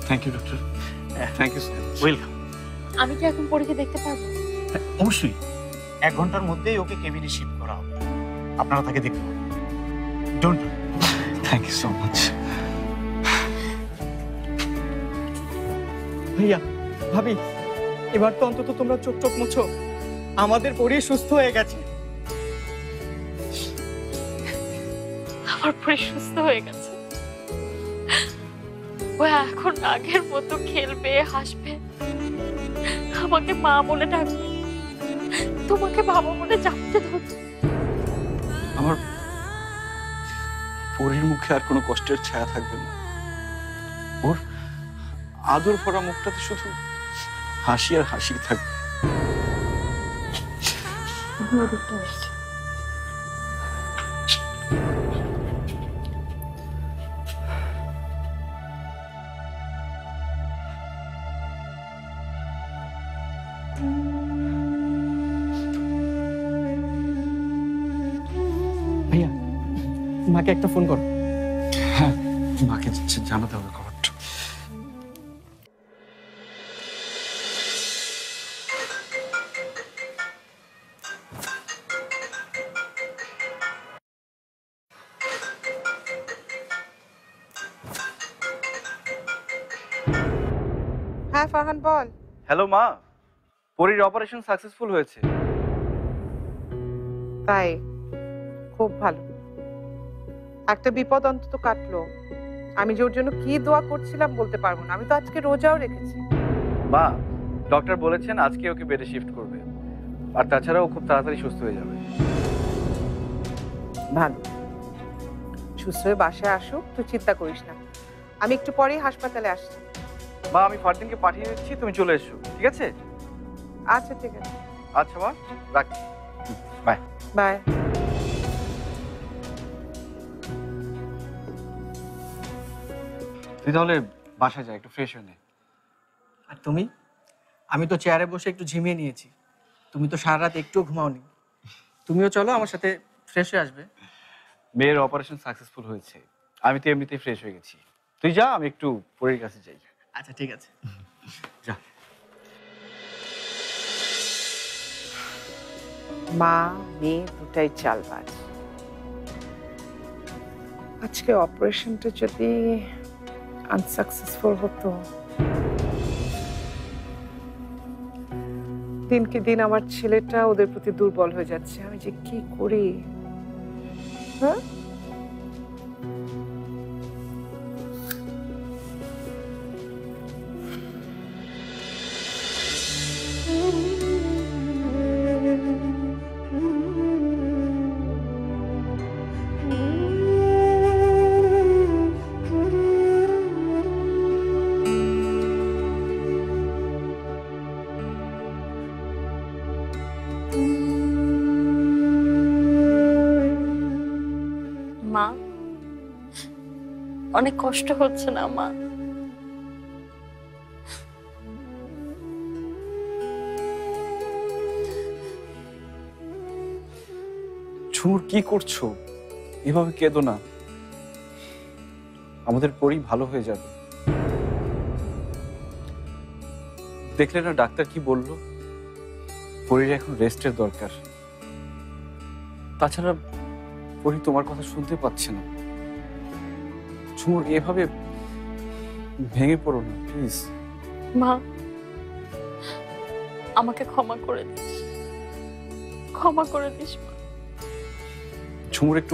Thank you doctor, thank you so much. Welcome. আমি কি এখন পরীকে দেখতে পারবো? অবশ্যই 1 ঘন্টার মধ্যেই ওকে কেবিনে শিফট করা হবে, আপনারা তাকে দেখতে পাবেন। Don't thank you so much. ভাইয়া, ভাবি, এবার তো অন্তত তোমরা চোখ চোখ মুছো, আমাদের পরি সুস্থ হয়ে গেছে। আমার পরি সুস্থ হয়ে গেছে। ও এখন আগের মতো খেলবে, হাসবে, আমাকে মা বলে ডাকবে, তোমাকে বাবা বলে জাপটে ধরবে। আমার পরীর মুখে আর কোনো কষ্টের ছায়া থাকবে না। ওর আদর ভরা মুখটাতে শুধু হাসি আর হাসি থাকবে। ভাইয়া, মাকে একটা ফোন করো। হ্যাঁ, মাকে জানাতে হবে খবরটা। হ্যাঁ ফারহান বল। হ্যালো মা, পরীর অপারেশন সাকসেসফুল হয়েছে। তাই খুব ভালো, একটা বিপদ অন্তত কাটলো। আমি যে ওর জন্য কি দোয়া করছিলাম বলতে পারবো না, আমি তো আজকে রোজাও রেখেছি। মা, ডক্টর বলেছেন আজকে ওকে বেডে শিফট করবে, আর তাছাড়া ও খুব তাড়াতাড়ি সুস্থ হয়ে যাবে। ভালো, সুস্থ হয়ে বাসায় আসুক, তুই চিন্তা করিস না। আমি একটু পরেই হাসপাতালে আসছি। মা, আমি ফারদিনকে পাঠিয়ে দিচ্ছি, তুমি চলে এসো, ঠিক আছে? আচ্ছা ঠিক আছে, আচ্ছা মা, রাখছি, বাই। বাই। তুই তাহলে বাসায় যা, একটু ফ্রেশ হয়ে নে। আর তুমি? আমি তো চেয়ারে বসে একটু ঝিমিয়ে নিয়েছি, তুমি তো সারা রাত একটুও ঘুমাওনি। তুমিও চলো আমার সাথে, ফ্রেশ হয়ে আসবে। মেয়ের অপারেশন সাকসেসফুল হয়েছে, আমি তো এমনিতেই ফ্রেশ হয়ে গেছি। তুই যা, আমি একটু পরীর কাছে যাই। আচ্ছা ঠিক আছে, যা। মা মেয়ে দুটাই চালবাজ। আজকে অপারেশনটা যদি আনসাকসেসফুল হতো, দিনকে দিন আমার ছেলেটা ওদের প্রতি দুর্বল হয়ে যাচ্ছে। আমি যে কি করি? হ্যাঁ, মা, অনেক কষ্ট হচ্ছে না মা? ঝুমুর, কি করছো? এভাবে কেঁদো না, আমাদের পরী ভালো হয়ে যাবে। দেখলে না ডাক্তার কি বললো? পরীর এখন রেস্টের দরকার। তাছাড়া পরী তোমার কথা শুনতে পাচ্ছে না। ঝুমুর, এভাবে ভেঙে পড়ো না প্লিজ। মা, আমাকে ক্ষমা করে দিস, ক্ষমা করে দিস মা। ঝুমুর, একটু